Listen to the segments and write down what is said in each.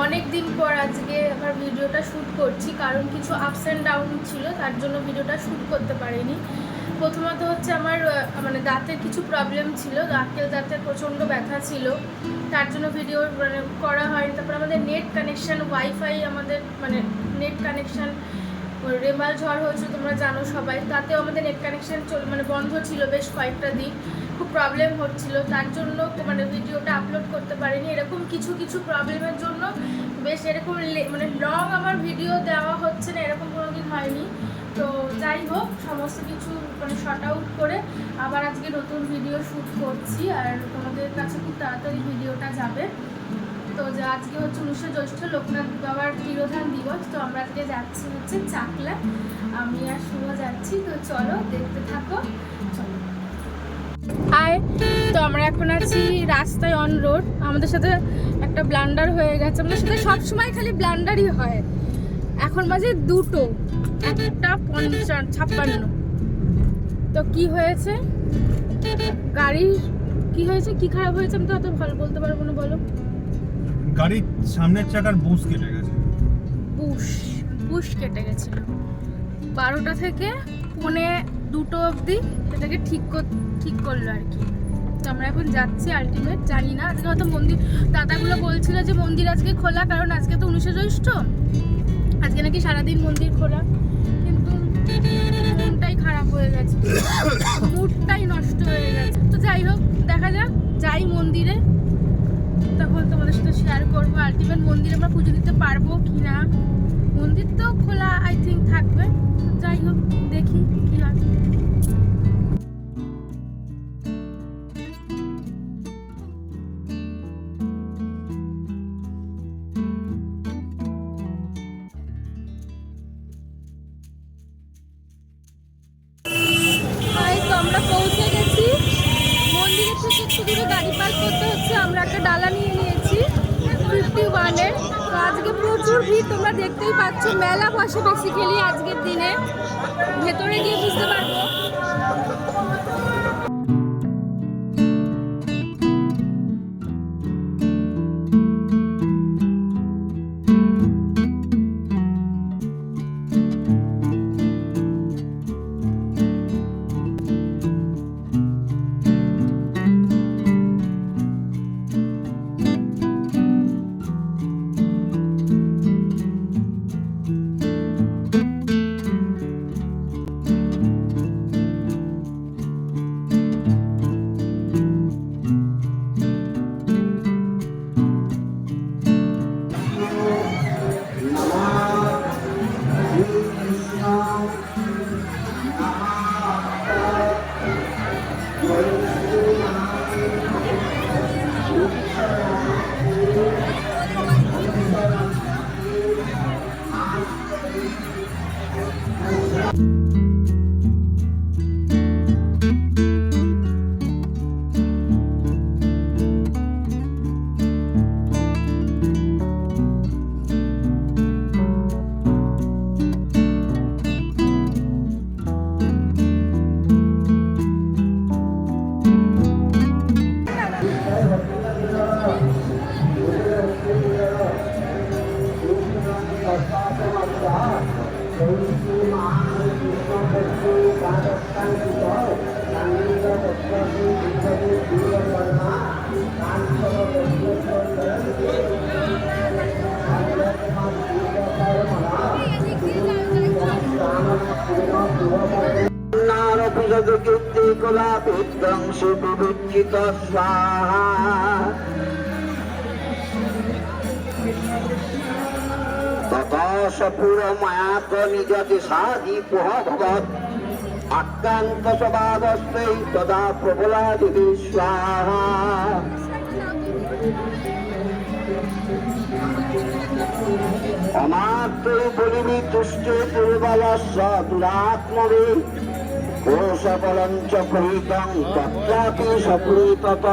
অনেক দিন পর আজকে আবার ভিডিওটা শ্যুট করছি, কারণ কিছু আপস অ্যান্ড ডাউন ছিল, তার জন্য ভিডিওটা শ্যুট করতে পারিনি। প্রথমত হচ্ছে আমার মানে দাঁতের কিছু প্রবলেম ছিল, দাঁতের প্রচণ্ড ব্যথা ছিল, তার জন্য ভিডিও মানে করা হয়নি। তারপর আমাদের নেট কানেকশান, ওয়াইফাই আমাদের মানে নেট কানেকশান রেমাল ঝড় হয়েছিল, তোমরা জানো সবাই, তাতেও আমাদের নেট কানেকশান মানে বন্ধ ছিল বেশ কয়েকটা দিন, খুব প্রবলেম হচ্ছিল, তার জন্য মানে ভিডিওটা আপলোড করতে পারিনি। এরকম কিছু কিছু প্রবলেমের জন্য বেশ এরকম মানে লং আমার ভিডিও দেওয়া হচ্ছে না, এরকম কোনো দিন হয়নি। তো যাই হোক, সমস্ত কিছু মানে শর্ট আউট করে আবার আজকে নতুন ভিডিও শ্যুট করছি, আর তোমাদের কাছে খুব তাড়াতাড়ি ভিডিওটা যাবে। তো যা আজকে হচ্ছে 19শে জ্যৈষ্ঠ, লোকনাথ বাবার তিরোধান দিবস। তো আমরা আজকে যাচ্ছি হচ্ছে চাকলা, আমি আর শুভ যাচ্ছি। তো চলো দেখতে থাকো, চলো। হাই, তো আমরা এখন আছি রাস্তায় অন রোড। আমাদের সাথে একটা ব্লান্ডার হয়ে গেছে, আমাদের সাথে সবসময় খালি ব্লান্ডারই হয়। এখন বাজে 2টো, 1:56। তো কি হয়েছে গাড়ির, কি হয়েছে, কি খারাপ হয়েছে আমি তো অত ভালো বলতে পারবো না, বলো। গাড়ির সামনের চাকার বুশ কেটে গেছে। বুশ কেটে গেছিল 12টা থেকে 1:45 অবধি, এটাকে ঠিক করলো আর কি। তো আমরা এখন যাচ্ছি আলটিমেট, জানি না আজকে হয়তো মন্দির, দাদাগুলো বলছিল যে মন্দির আজকে খোলা, কারণ আজকে তো 19শে জ্যৈষ্ঠ, আজকে নাকি সারাদিন মন্দির খোলা। কিন্তু মনটাই খারাপ হয়ে গেছে, মুডটাই নষ্ট হয়ে গেছে। তো যাই হোক, দেখা যাক, যাই মন্দিরে, তখন তোমাদের সাথে শেয়ার করবো আলটিমেট মন্দিরে আমরা পুজো দিতে পারবো কি না। মন্দির তো খোলা আই থিঙ্ক থাকবে, যাই হোক দেখি কি হয়। তো আমরা পৌঁছে গেছি মন্দিরের থেকে একটু দূরে, গাড়ি পার্ক করতে হচ্ছে। আমরা একটা ডালা নিয়ে নিয়েছি 51-এ। তো আজকে প্রচুর ভিড়, তোমরা দেখতেই পাচ্ছ, মেলা বসে বেসিক্যালি আজকের দিনে, ভেতরে গিয়ে বুঝতে পারবো। মায়াত নিজতি সাধি ভগবত আক্রান্ত সবাদস্তেই তদা প্রবলাদি বিস্বাহা। অমাত্রই বলিবি তুষ্টে দুর্বলস্য দুরাত্মবে কোশবলঞ্চ প্রহিতং তত্রাপি সপরিতত।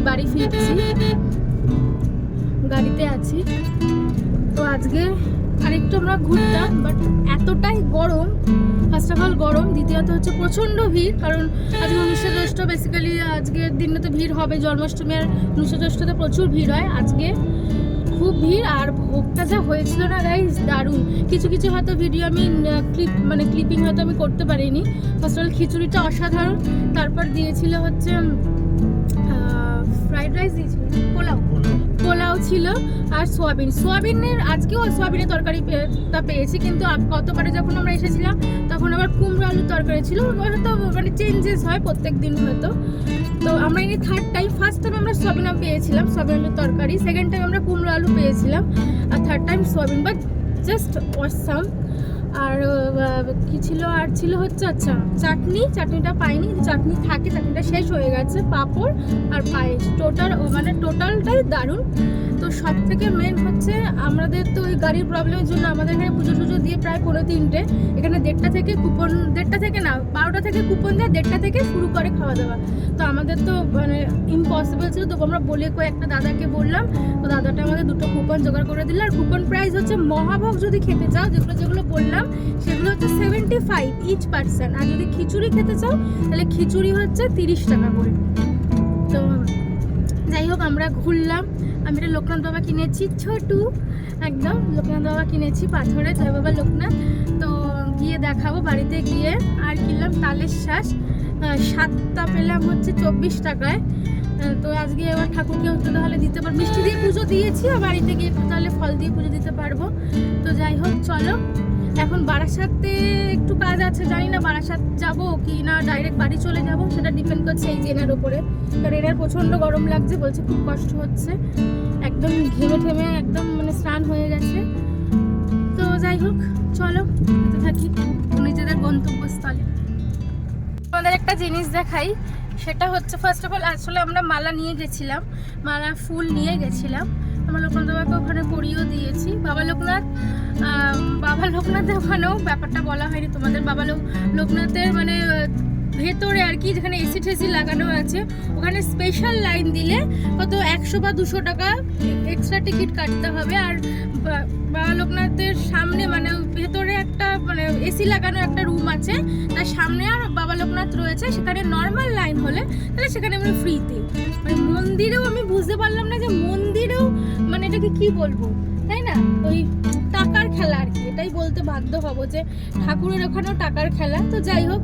বাড়ি ফিরছি, গাড়িতে আছি। তো আজকে আরেকটু আমরা ঘুরতাম, বাট এতটাই গরম, ফার্স্ট অফ অল গরম, দ্বিতীয়ত হচ্ছে প্রচণ্ড ভিড়। কারণ আজকে 19শে জ্যৈষ্ঠ, বেসিক্যালি আজকের দিনে তো ভিড় হবে, জন্মাষ্টমী আর 19শে জ্যৈষ্ঠতে প্রচুর ভিড় হয়। আজকে খুব ভিড়, আর ভোগটা যা হয়েছিল না গাইস, দারুণ। কিছু কিছু হয়তো ভিডিও আমি ক্লিপিং হয়তো আমি করতে পারিনি। ফার্স্ট অফ অল খিচুড়িটা অসাধারণ, তারপর দিয়েছিল হচ্ছে ফ্রাইড রাইস, দিয়েছিল পোলাও ছিল, আর সোয়াবিনের আজকেও সোয়াবিনের তরকারিটা পেয়েছি। কিন্তু গতবারে যখন আমরা এসেছিলাম তখন আবার কুমড়ো আলুর তরকারি ছিল, হয়তো মানে চেঞ্জেস হয় প্রত্যেক দিন হয়তো। তো আমরা এই থার্ড টাইম, ফার্স্ট টাইম আমরা সোয়াবিন পেয়েছিলাম, সোয়াবিন আলুর তরকারি, সেকেন্ড টাইম আমরা কুমড়ো আলু পেয়েছিলাম, আর third time soybean, but just awesome. আর কি ছিল, আর ছিল হচ্ছে আচ্ছা চাটনিটা পাইনি, চাটনি থাকে, চাটনিটা শেষ হয়ে গেছে, পাঁপড় আর পায়েস, টোটালটাই দারুণ। তো সব থেকে মেন হচ্ছে আমাদের তো ওই গাড়ির প্রবলেমের জন্য আমাদের এখানে পুজো টুজো দিয়ে প্রায় 3:30, এখানে 1:30 থেকে কুপন, 1:30 থেকে না 12টা থেকে কুপন দেয়, 1:30 থেকে শুরু করে খাওয়া দাওয়া। তো আমাদের তো মানে ইম্পসিবল ছিল, তো আমরা বলে একটা দাদাকে বললাম, তো দাদাটা আমাদের 2টো কুপন জোগাড় করে দিল। আর কুপন প্রাইস হচ্ছে মহাভোগ যদি খেতে চাও, যেগুলো বললাম সেগুলো হচ্ছে 75 ইচ পার্সন, আর যদি খিচুড়ি খেতে চাও তাহলে খিচুড়ি হচ্ছে 30 টাকা করে। তো যাই হোক, আমরা ঘুরলাম। আমি একটা লোকনাথ বাবা কিনেছি, ছোটু একদম লোকনাথ বাবা কিনেছি, পাথরে, জয় বাবা লোকনাথ। তো গিয়ে দেখাবো বাড়িতে গিয়ে। আর কিনলাম তালের শ্বাস, 7টা পেলাম হচ্ছে 24 টাকায়। তো আজকে এবার ঠাকুরকে হচ্ছে তাহলে দিতে পারবো, মিষ্টি দিয়ে পুজো দিয়েছি, আর বাড়িতে গিয়ে একটু তাহলে ফল দিয়ে পুজো দিতে পারবো। তো যাই হোক, চলো এখন বারাসাতে একটু কাজ আছে, জানি না বারাসাত যাব কি না ডাইরেক্ট বাড়ি চলে যাব, সেটা ডিপেন্ড করছে এই জেনার উপরে। কারণ এনার প্রচণ্ড গরম লাগছে, বলছে খুব কষ্ট হচ্ছে, একদম ঘেমে একদম মানে স্নান হয়ে গেছে। তো যাই হোক, চলো যেতে থাকি নিজেদের গন্তব্যস্থলে। আমাদের একটা জিনিস দেখাই, সেটা হচ্ছে ফার্স্ট অফ অল আসলে আমরা মালা নিয়ে গেছিলাম, মালা ফুল নিয়ে গেছিলাম। আমার লোকনাথ বাবাকে ওখানে পরিয়েও দিয়েছি। বাবা লোকনাথের ওখানেও ব্যাপারটা বলা হয়নি তোমাদের। বাবা লোকনাথের মানে ভেতরে আর কি, যেখানে এসি ঠেসি লাগানো আছে, ওখানে স্পেশাল লাইন দিলে কত 100 বা 200 টাকা এক্সট্রা টিকিট কাটতে হবে। আর বাবা লোকনাথের সামনে মানে ভেতরে একটা মানে এসি লাগানো একটা রুম আছে, তার সামনে আর বাবা লোকনাথ রয়েছে, সেখানে নর্মাল লাইন হলে তাহলে সেখানে আমরা ফ্রিতে। মানে মন্দিরেও আমি বুঝতে পারলাম না যে মন্দিরেও মানে এটাকে কি বলবো, তাই না, ওই টাকার খেলা আর কি, এটাই বলতে বাধ্য হব যে ঠাকুরের ওখানেও টাকার খেলা। তো যাই হোক,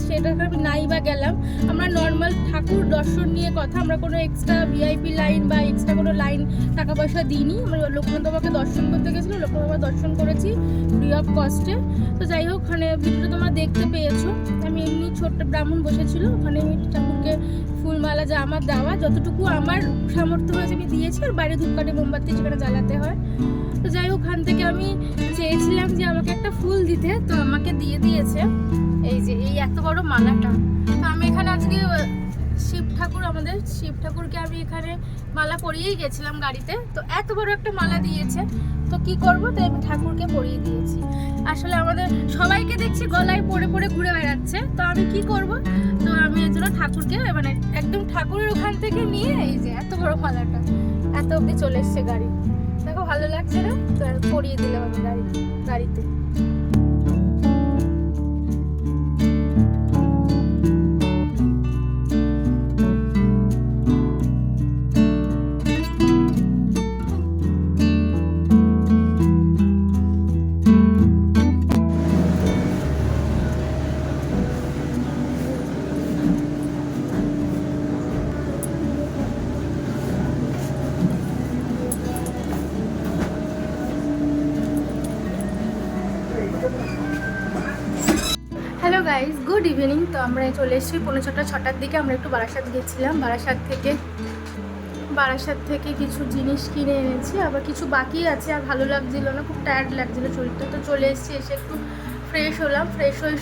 সেটা আমি নাই বা গেলাম, আমরা নর্মাল ঠাকুর দর্শন নিয়ে কথা, আমরা কোনো এক্সট্রা ভিআইপি লাইন বা এক্সট্রা কোনো লাইন টাকা পয়সা দিইনি। আমরা লোকনাথ বাবাকে দর্শন করতে গেছিলাম, লোকনাথ বাবা দর্শন করেছি ফ্রি অফ কস্টে। তো যাই হোক, ওখানে ভিডিওটা তোমরা দেখতে পেয়েছো, আমি এমনি ছোট্ট ব্রাহ্মণ বসেছিল, ওখানে আমি ঠাকুরকে ফুলমালা যা আমার দেওয়া, যতটুকু আমার সামর্থ্য হয়েছে আমি দিয়েছি, আর বাইরে ধূপকাঠি মোমবাতি সেখানে জ্বালাতে হয়। তো যাই হোক, ওখান থেকে আমি চেয়েছিলাম যে আমাকে একটা ফুল দিতে, তো আমাকে দিয়ে দিয়েছে এই যে এই এত বড় মালাটা। তো আমি এখানে আজকে আমাদের শিব ঠাকুরকে আমি এখানে মালা পরিয়েই গেছিলাম গাড়িতে, তো এত বড় একটা মালা দিয়েছে, তো কি করবো, তো আমি ঠাকুরকে পরিয়ে দিয়েছি। আসলে আমাদের সবাইকে দেখছি গলায় পরে ঘুরে বেড়াচ্ছে, তো আমি কি করব, তো আমি এর জন্য ঠাকুরকে মানে একদম ঠাকুরের ওখান থেকে নিয়ে এই যে এত বড় মালাটা এত অব্দি চলে এসছে গাড়ি। দেখো ভালো লাগছে না, তো পরিয়ে দিলাম আমি গাড়িতে। Hello guys, good evening. তো আমরা চলে এসেছি 6:45-6টার দিকে। আমরা একটু বারাসাত গেছিলাম, বারাসাত থেকে কিছু জিনিস কিনে এনেছি, আবার কিছু বাকি আছে, আর ভালো লাগছিল না, খুব টায়ার্ড লাগছিলো শরীরটা। তো চলে এসেছি, এসে একটু ফ্রেশ হলাম, ফ্রেশ হয়ে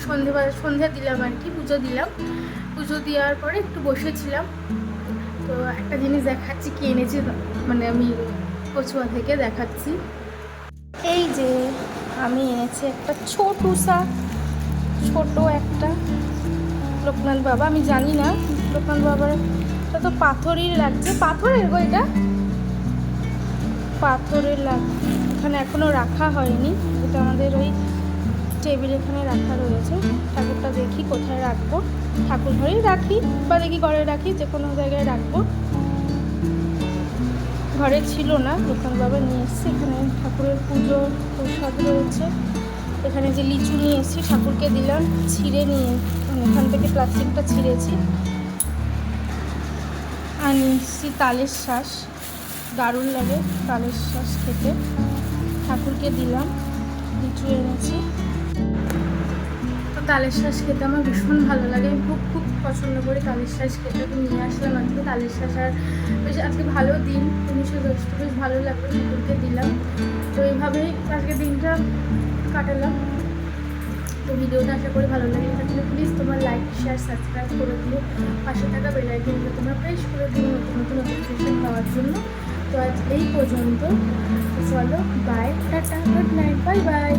সন্ধ্যা দিলাম আর কি, পুজো দিলাম। পুজো দেওয়ার পরে একটু বসেছিলাম। তো একটা জিনিস দেখাচ্ছি কি এনেছি, মানে আমি কচুয়া থেকে দেখাচ্ছি। এই যে আমি এনেছি একটা ছোট একটা লোকনাথ বাবা। আমি জানি না লোকনাথ বাবার এটা তো পাথরই লাগছে, পাথরের গো এটা, পাথরের এখানে এখনো রাখা হয়নি, এটা আমাদের ওই টেবিল এখানে রাখা রয়েছে। ঠাকুরটা দেখি কোথায় রাখবো, ঠাকুর ঘরেই রাখি বা দেখি ঘরে রাখি, যে কোনো জায়গায় রাখবো। ঘরে ছিল না, দোকান বাবা নিয়ে এসছে। এখানে ঠাকুরের পুজো প্রসাদ রয়েছে। এখানে যে লিচু নিয়ে এসেছি ঠাকুরকে দিলাম, ছিঁড়ে নিয়ে এখান থেকে প্লাস্টিকটা ছিঁড়েছি। আর নিচ্ছি তালের শ্বাস, দারুণ লাগে তালের শ্বাস খেতে, ঠাকুরকে দিলাম। লিচু এনেছি, তো তালের শ্বাস খেতে আমার ভীষণ ভালো লাগে, আমি খুব খুব পছন্দ করি তালের শ্বাস খেতে। তো নিয়ে আসলাম আজকে তালের শ্বাস। আর বেশ আজকে ভালো দিন, 19 জ্যৈষ্ঠ, বেশ ভালো লাগলো, ঠাকুরকে দিলাম। তো এইভাবেই আজকে দিনটা কাটালাম। তো ভিডিওটা আশা করি ভালো লাগে থাকলে প্লিজ তোমার লাইক শেয়ার সাবস্ক্রাইব করে দিও, পাশে থাকা বেল আইকনটা তোমরা প্রেস করে দিও নতুন নতুন নোটিফিকেশন পাওয়ার জন্য। তো আজ এই পর্যন্ত, চলো বাই, টাটা, গুড নাইট, বাই বাই।